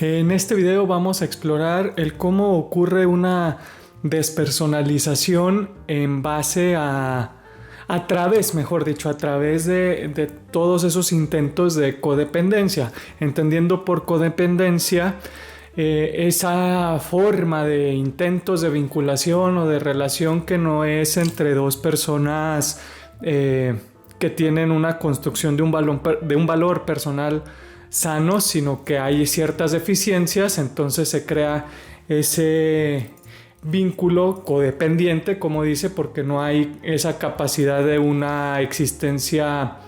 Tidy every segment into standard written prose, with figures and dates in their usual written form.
En este video vamos a explorar el cómo ocurre una despersonalización en base a través, mejor dicho, a través de todos esos intentos de codependencia, entendiendo por codependencia esa forma de intentos de vinculación o de relación que no es entre dos personas que tienen una construcción de un valor personal sano, sino que hay ciertas deficiencias, entonces se crea ese vínculo codependiente, como dice, porque no hay esa capacidad de una existencia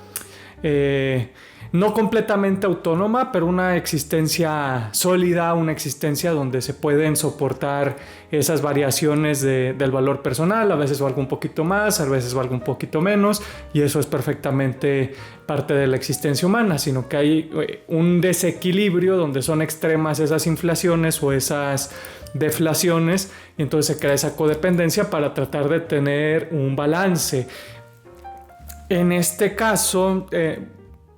no completamente autónoma, pero una existencia sólida, una existencia donde se pueden soportar esas variaciones del valor personal. A veces valgo un poquito más, a veces valgo un poquito menos, y eso es perfectamente parte de la existencia humana, sino que hay un desequilibrio donde son extremas esas inflaciones o esas deflaciones, y entonces se crea esa codependencia para tratar de tener un balance. En este caso,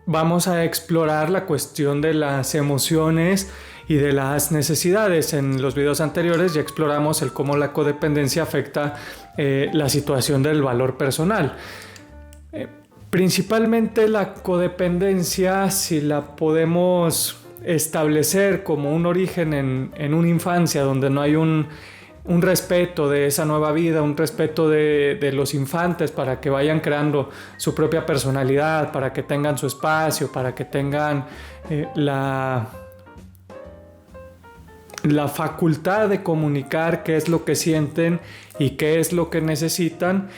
vamos a explorar la cuestión de las emociones y de las necesidades. En los videos anteriores ya exploramos el cómo la codependencia afecta la situación del valor personal. Principalmente la codependencia, si la podemos establecer como un origen en una infancia donde no hay un respeto de esa nueva vida, un respeto de los infantes para que vayan creando su propia personalidad, para que tengan su espacio, para que tengan la facultad de comunicar qué es lo que sienten y qué es lo que necesitan,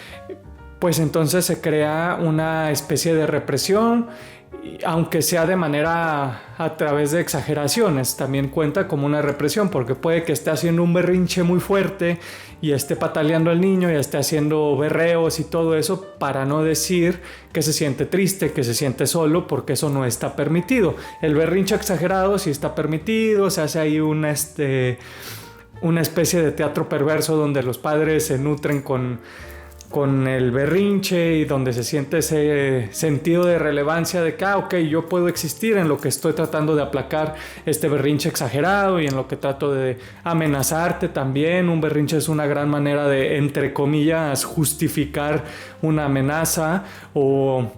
pues entonces se crea una especie de represión, aunque sea de manera a través de exageraciones. También cuenta como una represión, porque puede que esté haciendo un berrinche muy fuerte y esté pataleando al niño y esté haciendo berreos y todo eso, para no decir que se siente triste, que se siente solo, porque eso no está permitido. El berrinche exagerado sí está permitido, se hace ahí una especie de teatro perverso donde los padres se nutren con el berrinche y donde se siente ese sentido de relevancia de que, ok, yo puedo existir en lo que estoy tratando de aplacar este berrinche exagerado y en lo que trato de amenazarte también. Un berrinche es una gran manera de, entre comillas, justificar una amenaza, o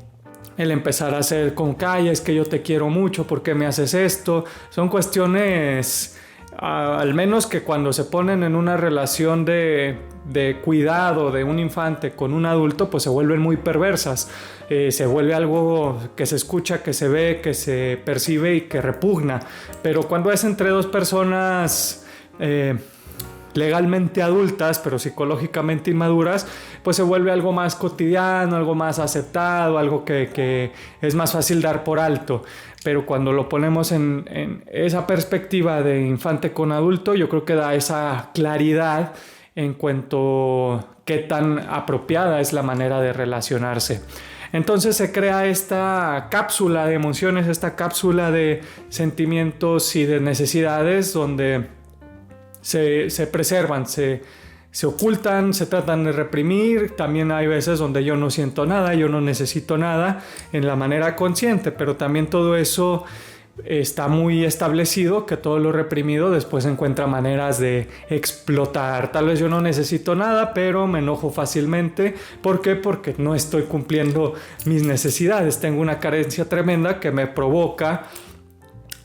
el empezar a hacer con calla, es que yo te quiero mucho, ¿por qué me haces esto? Son cuestiones, al menos que cuando se ponen en una relación de cuidado de un infante con un adulto, pues se vuelven muy perversas. Se vuelve algo que se escucha, que se ve, que se percibe y que repugna. Pero cuando es entre dos personas legalmente adultas, pero psicológicamente inmaduras, pues se vuelve algo más cotidiano, algo más aceptado, algo que es más fácil dar por alto. Pero cuando lo ponemos en esa perspectiva de infante con adulto, yo creo que da esa claridad en cuanto a qué tan apropiada es la manera de relacionarse. Entonces se crea esta cápsula de emociones, esta cápsula de sentimientos y de necesidades donde se preservan, se ocultan, se tratan de reprimir. También hay veces donde yo no siento nada, yo no necesito nada en la manera consciente, pero también todo eso está muy establecido, que todo lo reprimido después encuentra maneras de explotar. Tal vez yo no necesito nada, pero me enojo fácilmente. ¿Por qué? Porque no estoy cumpliendo mis necesidades. Tengo una carencia tremenda que me provoca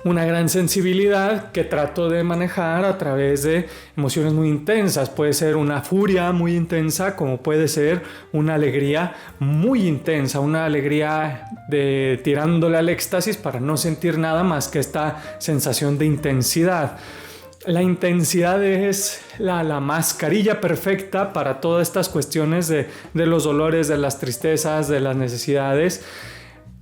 una gran sensibilidad que trato de manejar a través de emociones muy intensas. Puede ser una furia muy intensa, como puede ser una alegría muy intensa, una alegría de tirándole al éxtasis para no sentir nada más que esta sensación de intensidad. La intensidad es la mascarilla perfecta para todas estas cuestiones de los dolores, de las tristezas, de las necesidades,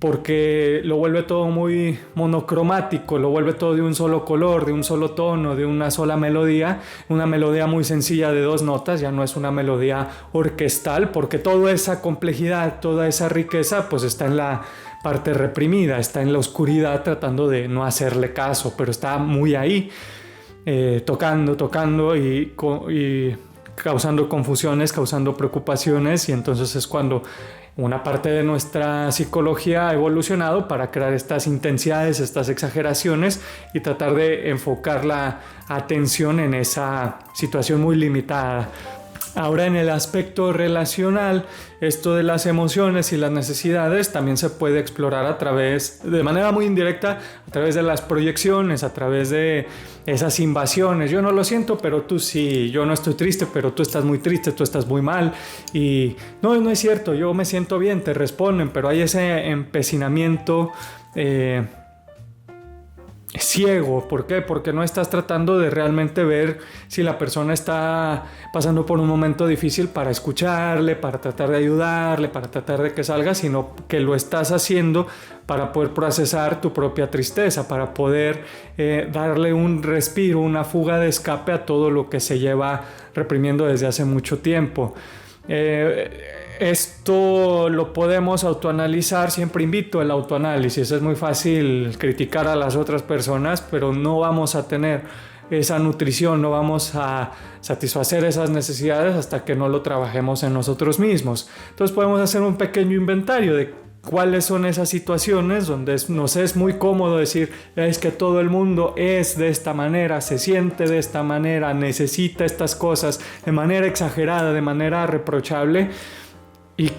porque lo vuelve todo muy monocromático, lo vuelve todo de un solo color, de un solo tono, de una sola melodía, una melodía muy sencilla de dos notas. Ya no es una melodía orquestal, porque toda esa complejidad, toda esa riqueza, pues está en la parte reprimida, está en la oscuridad, tratando de no hacerle caso, pero está muy ahí, tocando y causando confusiones, causando preocupaciones, y entonces es cuando una parte de nuestra psicología ha evolucionado para crear estas intensidades, estas exageraciones y tratar de enfocar la atención en esa situación muy limitada. Ahora, en el aspecto relacional, esto de las emociones y las necesidades también se puede explorar de manera muy indirecta, a través de las proyecciones, a través de esas invasiones. Yo no lo siento, pero tú sí. Yo no estoy triste, pero tú estás muy triste, tú estás muy mal. Y no es cierto, yo me siento bien, te responden, pero hay ese empecinamiento ciego. ¿Por qué? Porque no estás tratando de realmente ver si la persona está pasando por un momento difícil para escucharle, para tratar de ayudarle, para tratar de que salga, sino que lo estás haciendo para poder procesar tu propia tristeza, para poder darle un respiro, una fuga de escape a todo lo que se lleva reprimiendo desde hace mucho tiempo. Esto lo podemos autoanalizar. Siempre invito al autoanálisis. Es muy fácil criticar a las otras personas, pero no vamos a tener esa nutrición, no vamos a satisfacer esas necesidades hasta que no lo trabajemos en nosotros mismos. Entonces podemos hacer un pequeño inventario de cuáles son esas situaciones donde nos es muy cómodo decir: es que todo el mundo es de esta manera, se siente de esta manera, necesita estas cosas de manera exagerada, de manera reprochable, y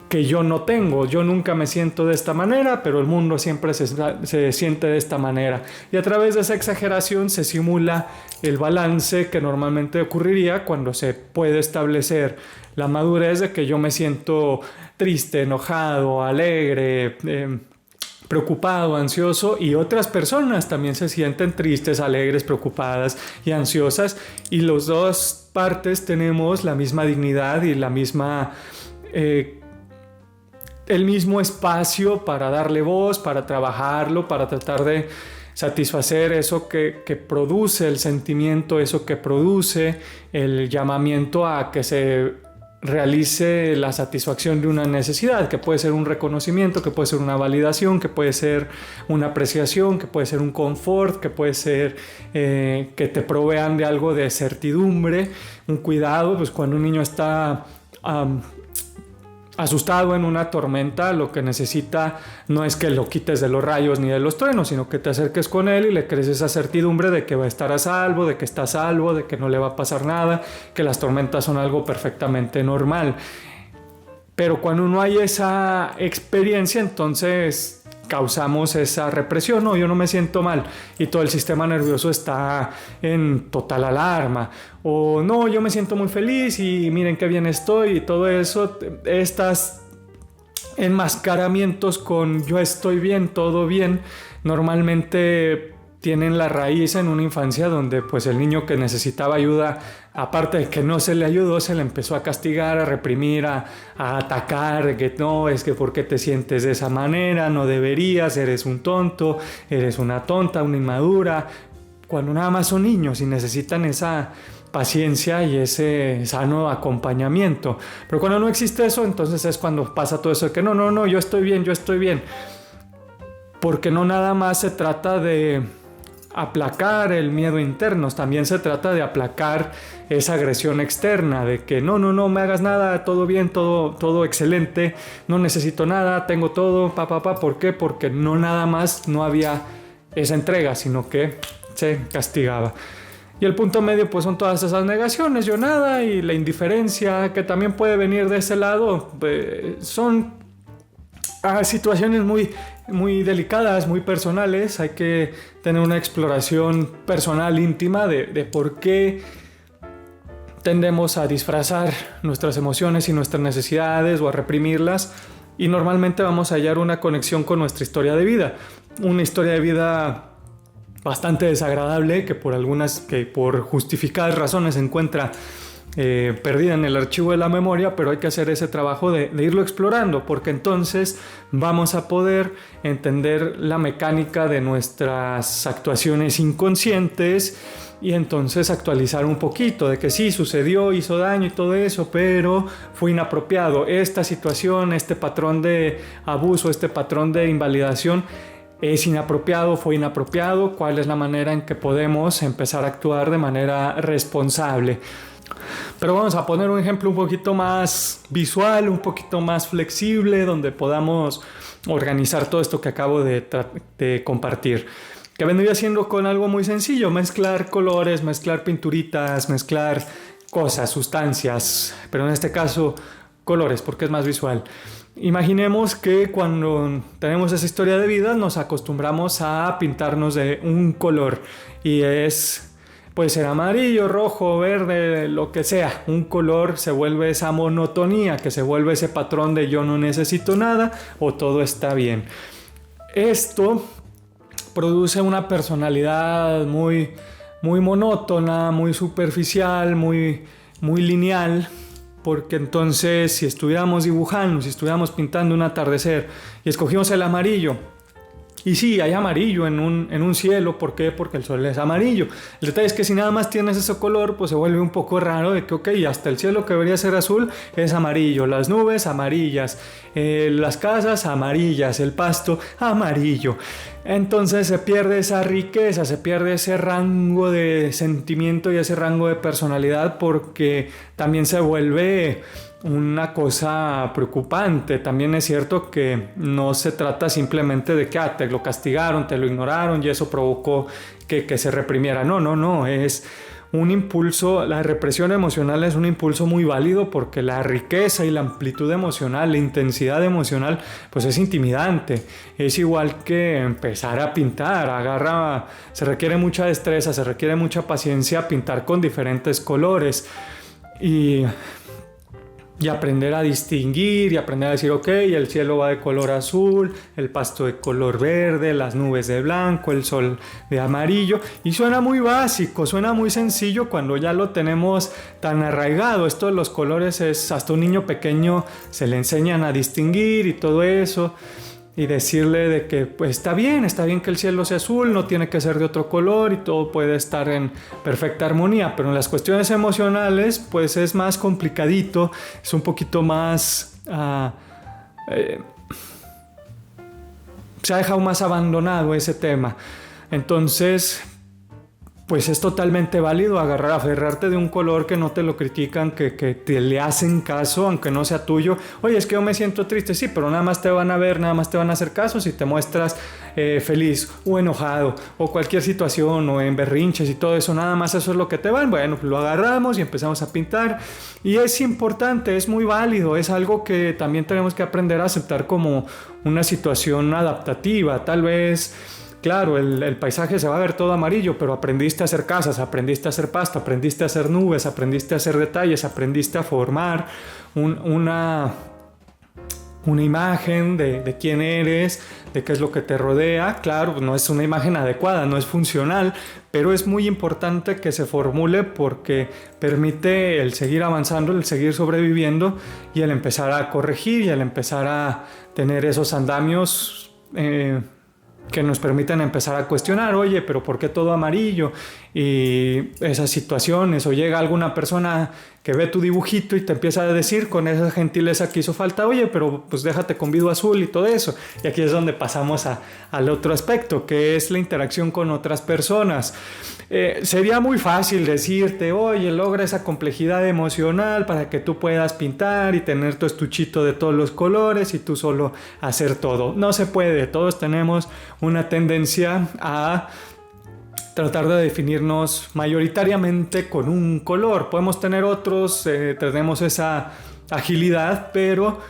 que yo no tengo. Yo nunca me siento de esta manera, pero el mundo siempre se siente de esta manera. Y a través de esa exageración se simula el balance que normalmente ocurriría cuando se puede establecer la madurez de que yo me siento triste, enojado, alegre, preocupado, ansioso, y otras personas también se sienten tristes, alegres, preocupadas y ansiosas, y las dos partes tenemos la misma dignidad y la misma el mismo espacio para darle voz, para trabajarlo, para tratar de satisfacer eso que produce el sentimiento, eso que produce el llamamiento a que se realice la satisfacción de una necesidad, que puede ser un reconocimiento, que puede ser una validación, que puede ser una apreciación, que puede ser un confort, que puede ser que te provean de algo de certidumbre, un cuidado. Pues cuando un niño está asustado en una tormenta, lo que necesita no es que lo quites de los rayos ni de los truenos, sino que te acerques con él y le crees esa certidumbre de que va a estar a salvo, de que está a salvo, de que no le va a pasar nada, que las tormentas son algo perfectamente normal. Pero cuando no hay esa experiencia, entonces causamos esa represión. No, yo no me siento mal, y todo el sistema nervioso está en total alarma. O no, yo me siento muy feliz y miren qué bien estoy, y todo eso, estas enmascaramientos con yo estoy bien, todo bien, normalmente tienen la raíz en una infancia donde pues el niño que necesitaba ayuda, aparte de que no se le ayudó, se le empezó a castigar, a reprimir, a atacar, de que no, es que ¿por qué te sientes de esa manera? No deberías, eres un tonto, eres una tonta, una inmadura, cuando nada más son niños y necesitan esa paciencia y ese sano acompañamiento. Pero cuando no existe eso, entonces es cuando pasa todo eso de que no, yo estoy bien, porque no nada más se trata de aplacar el miedo interno, también se trata de aplacar esa agresión externa, de que no me hagas nada, todo bien, todo excelente, no necesito nada, tengo todo, ¿por qué? Porque no había esa entrega, sino que se castigaba. Y el punto medio pues son todas esas negaciones, yo nada, y la indiferencia que también puede venir de ese lado. Son situaciones muy delicadas, muy personales. Hay que tener una exploración personal, íntima, de por qué tendemos a disfrazar nuestras emociones y nuestras necesidades o a reprimirlas, y normalmente vamos a hallar una conexión con nuestra historia de vida, una historia de vida bastante desagradable que por justificadas razones se encuentra perdida en el archivo de la memoria, pero hay que hacer ese trabajo de irlo explorando, porque entonces vamos a poder entender la mecánica de nuestras actuaciones inconscientes, y entonces actualizar un poquito de que sí, sucedió, hizo daño y todo eso, pero fue inapropiado. Esta situación, este patrón de abuso, este patrón de invalidación es inapropiado, fue inapropiado. ¿Cuál es la manera en que podemos empezar a actuar de manera responsable? Pero vamos a poner un ejemplo un poquito más visual, un poquito más flexible, donde podamos organizar todo esto que acabo de compartir. Que vendría siendo con algo muy sencillo, mezclar colores, mezclar pinturitas, mezclar cosas, sustancias, pero en este caso colores, porque es más visual. Imaginemos que cuando tenemos esa historia de vida nos acostumbramos a pintarnos de un color y puede ser amarillo, rojo, verde, lo que sea. Un color se vuelve esa monotonía, que se vuelve ese patrón de yo no necesito nada o todo está bien. Esto produce una personalidad muy, muy monótona, muy superficial, muy lineal. Porque entonces si estuviéramos dibujando, si estuviéramos pintando un atardecer y escogimos el amarillo, y sí, hay amarillo en un cielo, ¿por qué? Porque el sol es amarillo. El detalle es que si nada más tienes ese color, pues se vuelve un poco raro de que, ok, hasta el cielo que debería ser azul es amarillo, las nubes amarillas, las casas amarillas, el pasto amarillo. Entonces se pierde esa riqueza, se pierde ese rango de sentimiento y ese rango de personalidad porque también se vuelve una cosa preocupante. También es cierto que no se trata simplemente de que te lo castigaron, te lo ignoraron y eso provocó que se reprimiera. No, es un impulso, la represión emocional es un impulso muy válido porque la riqueza y la amplitud emocional, la intensidad emocional, pues es intimidante. Es igual que empezar a pintar, se requiere mucha destreza, se requiere mucha paciencia pintar con diferentes colores y aprender a distinguir y aprender a decir, ok, el cielo va de color azul, el pasto de color verde, las nubes de blanco, el sol de amarillo. Y suena muy básico, suena muy sencillo cuando ya lo tenemos tan arraigado. Esto de los colores es hasta un niño pequeño se le enseñan a distinguir y todo eso. Y decirle de que pues, está bien que el cielo sea azul, no tiene que ser de otro color y todo puede estar en perfecta armonía, pero en las cuestiones emocionales pues es más complicadito, es un poquito más se ha dejado más abandonado ese tema. Entonces pues es totalmente válido aferrarte de un color que no te lo critican, que te le hacen caso, aunque no sea tuyo. Oye, es que yo me siento triste, sí, pero nada más te van a ver, nada más te van a hacer caso si te muestras feliz o enojado o cualquier situación o en berrinches y todo eso, nada más eso es lo que te van. Bueno, pues lo agarramos y empezamos a pintar y es importante, es muy válido, es algo que también tenemos que aprender a aceptar como una situación adaptativa. Tal vez claro, el paisaje se va a ver todo amarillo, pero aprendiste a hacer casas, aprendiste a hacer pasto, aprendiste a hacer nubes, aprendiste a hacer detalles, aprendiste a formar una imagen de quién eres, de qué es lo que te rodea. Claro, no es una imagen adecuada, no es funcional, pero es muy importante que se formule porque permite el seguir avanzando, el seguir sobreviviendo y el empezar a corregir y el empezar a tener esos andamios que nos permiten empezar a cuestionar, oye, pero ¿por qué todo amarillo? Y esas situaciones, o llega alguna persona que ve tu dibujito y te empieza a decir con esa gentileza que hizo falta, oye, pero pues déjate con vidrio azul y todo eso. Y aquí es donde pasamos al otro aspecto, que es la interacción con otras personas. Sería muy fácil decirte, oye, logra esa complejidad emocional para que tú puedas pintar y tener tu estuchito de todos los colores y tú solo hacer todo. No se puede, todos tenemos una tendencia a tratar de definirnos mayoritariamente con un color. Podemos tener otros, tenemos esa agilidad, pero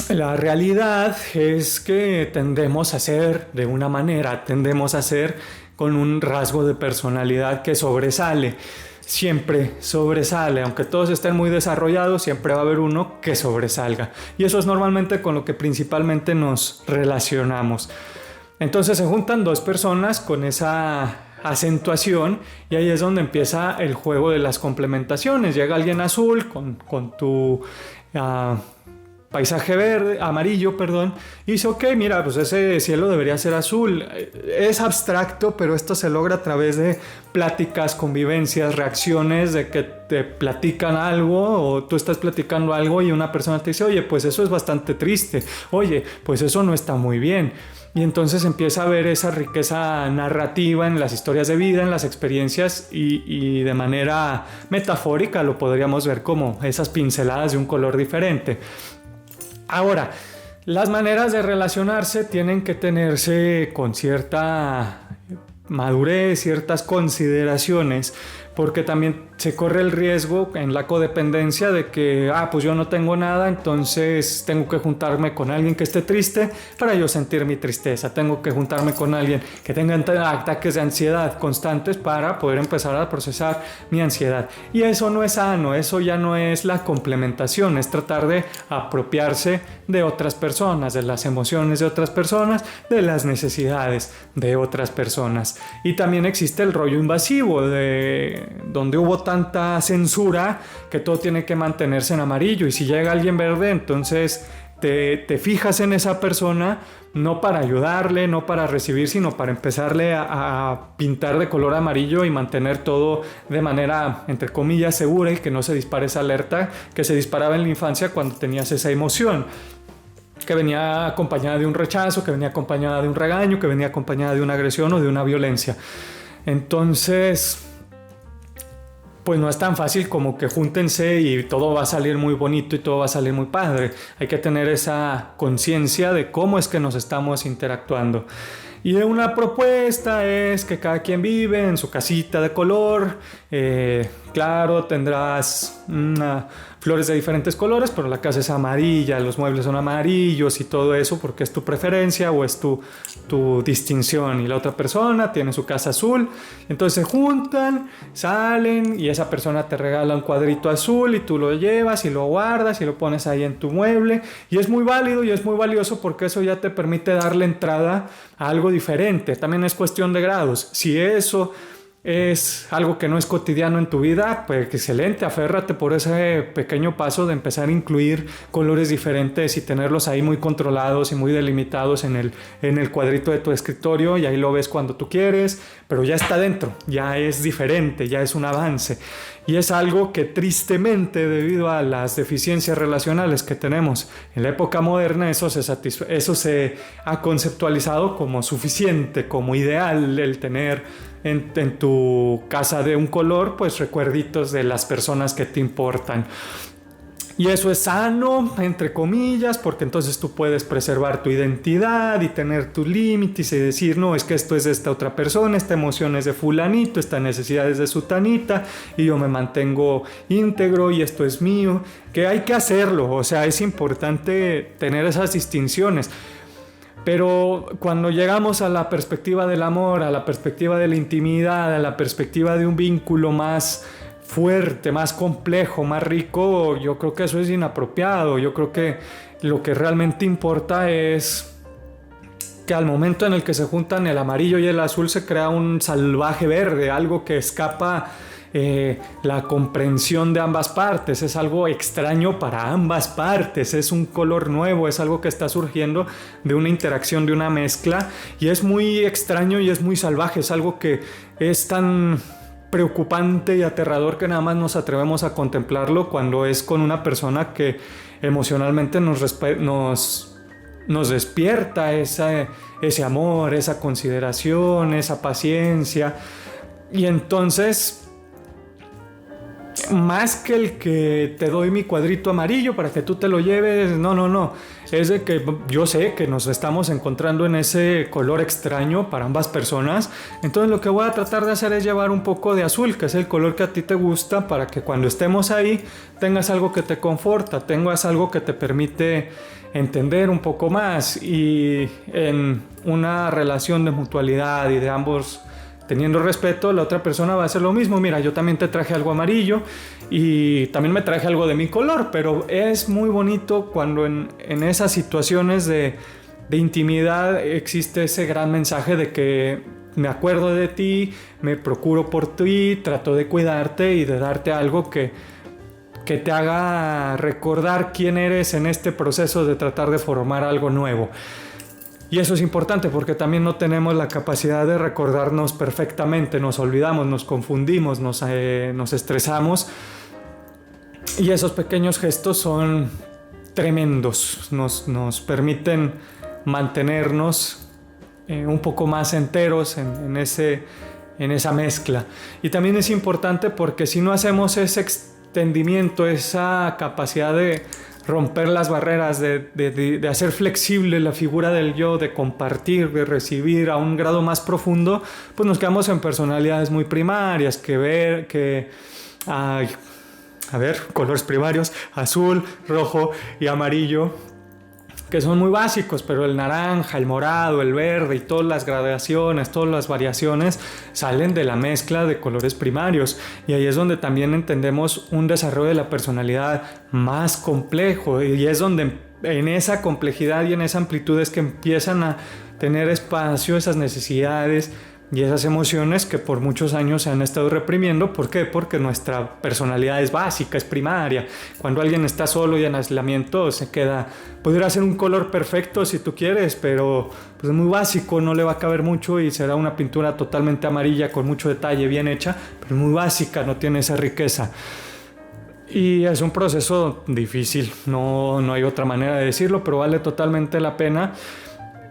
la realidad es que tendemos a ser de una manera, tendemos a ser con un rasgo de personalidad que sobresale. Siempre sobresale, aunque todos estén muy desarrollados, siempre va a haber uno que sobresalga. Y eso es normalmente con lo que principalmente nos relacionamos. Entonces se juntan dos personas con esa acentuación y ahí es donde empieza el juego de las complementaciones. Llega alguien azul con tu paisaje verde, amarillo, y dice, ok, mira, pues ese cielo debería ser azul. Es abstracto, pero esto se logra a través de pláticas, convivencias, reacciones, de que te platican algo o tú estás platicando algo y una persona te dice, oye, pues eso es bastante triste, oye, pues eso no está muy bien. y entonces empieza a ver esa riqueza narrativa en las historias de vida, en las experiencias y de manera metafórica lo podríamos ver como esas pinceladas de un color diferente. Ahora, las maneras de relacionarse tienen que tenerse con cierta madurez, ciertas consideraciones, porque también se corre el riesgo en la codependencia de que, pues yo no tengo nada, entonces tengo que juntarme con alguien que esté triste para yo sentir mi tristeza, tengo que juntarme con alguien que tenga ataques de ansiedad constantes para poder empezar a procesar mi ansiedad. Y eso no es sano, eso ya no es la complementación, es tratar de apropiarse de otras personas, de las emociones de otras personas, de las necesidades de otras personas. Y también existe el rollo invasivo, donde hubo tanta censura que todo tiene que mantenerse en amarillo, y si llega alguien verde, entonces te fijas en esa persona no para ayudarle, no para recibir, sino para empezarle a pintar de color amarillo y mantener todo de manera, entre comillas, segura, y que no se dispare esa alerta que se disparaba en la infancia cuando tenías esa emoción, que venía acompañada de un rechazo, que venía acompañada de un regaño, que venía acompañada de una agresión o de una violencia. Entonces, pues no es tan fácil como que júntense y todo va a salir muy bonito y todo va a salir muy padre. Hay que tener esa conciencia de cómo es que nos estamos interactuando. Y una propuesta es que cada quien vive en su casita de color. Claro, tendrás flores de diferentes colores, pero la casa es amarilla, los muebles son amarillos y todo eso porque es tu preferencia o es tu distinción. Y la otra persona tiene su casa azul. Entonces se juntan, salen y esa persona te regala un cuadrito azul y tú lo llevas y lo guardas y lo pones ahí en tu mueble. Y es muy válido y es muy valioso porque eso ya te permite darle entrada a algo diferente. También es cuestión de grados. Si eso es algo que no es cotidiano en tu vida, pues excelente, aférrate por ese pequeño paso de empezar a incluir colores diferentes y tenerlos ahí muy controlados y muy delimitados en el cuadrito de tu escritorio, y ahí lo ves cuando tú quieres, pero ya está dentro, ya es diferente, ya es un avance. Y es algo que tristemente, debido a las deficiencias relacionales que tenemos en la época moderna, eso se ha conceptualizado como suficiente, como ideal, el tener en tu casa de un color, pues recuerditos de las personas que te importan. Y eso es sano, entre comillas, porque entonces tú puedes preservar tu identidad y tener tus límites y decir, no, es que esto es de esta otra persona, esta emoción es de fulanito, esta necesidad es de sutanita, y yo me mantengo íntegro y esto es mío, que hay que hacerlo, o sea, es importante tener esas distinciones. Pero cuando llegamos a la perspectiva del amor, a la perspectiva de la intimidad, a la perspectiva de un vínculo más fuerte, más complejo, más rico, yo creo que eso es inapropiado. Yo creo que lo que realmente importa es que al momento en el que se juntan el amarillo y el azul se crea un salvaje verde, algo que escapa la comprensión de ambas partes, es algo extraño para ambas partes, es un color nuevo, es algo que está surgiendo de una interacción, de una mezcla, y es muy extraño y es muy salvaje, es algo que es tan preocupante y aterrador que nada más nos atrevemos a contemplarlo cuando es con una persona que emocionalmente nos despierta ese amor, esa consideración, esa paciencia. Y entonces, más que el que te doy mi cuadrito amarillo para que tú te lo lleves, no, es de que yo sé que nos estamos encontrando en ese color extraño para ambas personas, entonces lo que voy a tratar de hacer es llevar un poco de azul, que es el color que a ti te gusta, para que cuando estemos ahí tengas algo que te conforta, tengas algo que te permite entender un poco más, y en una relación de mutualidad y de ambos teniendo respeto, la otra persona va a hacer lo mismo. Mira, yo también te traje algo amarillo y también me traje algo de mi color, pero es muy bonito cuando en esas situaciones de intimidad existe ese gran mensaje de que me acuerdo de ti, me procuro por ti, trato de cuidarte y de darte algo que te haga recordar quién eres en este proceso de tratar de formar algo nuevo. Y eso es importante porque también no tenemos la capacidad de recordarnos perfectamente, nos olvidamos, nos confundimos, nos estresamos, y esos pequeños gestos son tremendos, nos permiten mantenernos un poco más enteros en esa mezcla. Y también es importante porque si no hacemos ese extendimiento, esa capacidad de romper las barreras, de hacer flexible la figura del yo, de compartir, de recibir a un grado más profundo, pues nos quedamos en personalidades muy primarias, colores primarios, azul, rojo y amarillo, que son muy básicos, pero el naranja, el morado, el verde y todas las gradaciones, todas las variaciones salen de la mezcla de colores primarios, y ahí es donde también entendemos un desarrollo de la personalidad más complejo, y es donde en esa complejidad y en esa amplitud es que empiezan a tener espacio esas necesidades y esas emociones que por muchos años se han estado reprimiendo. ¿Por qué? Porque nuestra personalidad es básica, es primaria. Cuando alguien está solo y en aislamiento se queda, podría ser un color perfecto si tú quieres, pero pues es muy básico, no le va a caber mucho y será una pintura totalmente amarilla con mucho detalle, bien hecha, pero muy básica, no tiene esa riqueza. Y es un proceso difícil, no hay otra manera de decirlo, pero vale totalmente la pena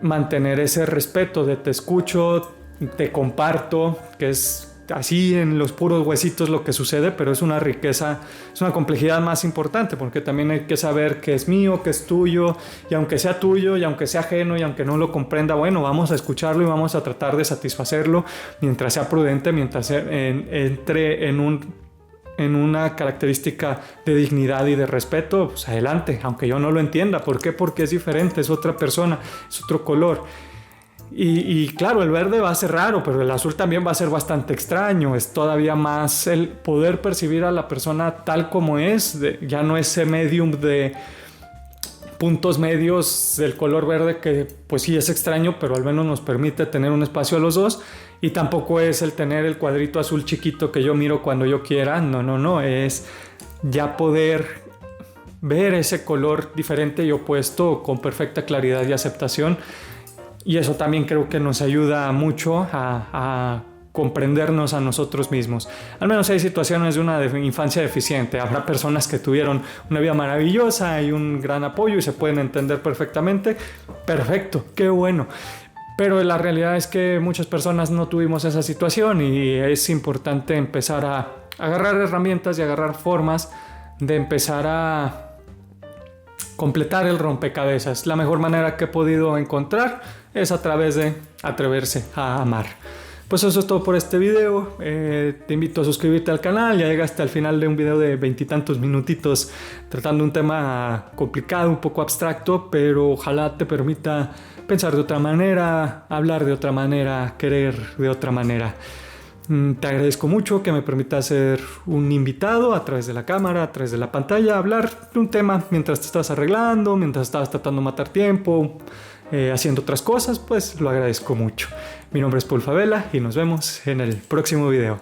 mantener ese respeto de te escucho, te comparto, que es así en los puros huesitos lo que sucede, pero es una riqueza, es una complejidad más importante, porque también hay que saber qué es mío, qué es tuyo, y aunque sea tuyo, y aunque sea ajeno, y aunque no lo comprenda, bueno, vamos a escucharlo y vamos a tratar de satisfacerlo mientras sea prudente, mientras entre en una característica de dignidad y de respeto, pues adelante, aunque yo no lo entienda. ¿Por qué? Porque es diferente, es otra persona, es otro color. Y claro, el verde va a ser raro, pero el azul también va a ser bastante extraño. Es todavía más el poder percibir a la persona tal como es, ya no ese medium de puntos medios del color verde que pues sí es extraño, pero al menos nos permite tener un espacio a los dos. Y tampoco es el tener el cuadrito azul chiquito que yo miro cuando yo quiera. No, es ya poder ver ese color diferente y opuesto con perfecta claridad y aceptación. Y eso también creo que nos ayuda mucho a comprendernos a nosotros mismos. Al menos hay situaciones de una infancia deficiente. Habrá personas que tuvieron una vida maravillosa y un gran apoyo y se pueden entender perfectamente. Perfecto, qué bueno. Pero la realidad es que muchas personas no tuvimos esa situación, y es importante empezar a agarrar herramientas y agarrar formas de empezar a completar el rompecabezas. La mejor manera que he podido encontrar es a través de atreverse a amar. Pues eso es todo por este video. Te invito a suscribirte al canal. Ya llegaste al final de un video de 20 y tantos minutitos tratando un tema complicado, un poco abstracto, pero ojalá te permita pensar de otra manera, hablar de otra manera, querer de otra manera. Te agradezco mucho que me permitas ser un invitado a través de la cámara, a través de la pantalla, hablar de un tema mientras te estás arreglando, mientras estás tratando de matar tiempo, haciendo otras cosas. Pues lo agradezco mucho. Mi nombre es Paul Favela y nos vemos en el próximo video.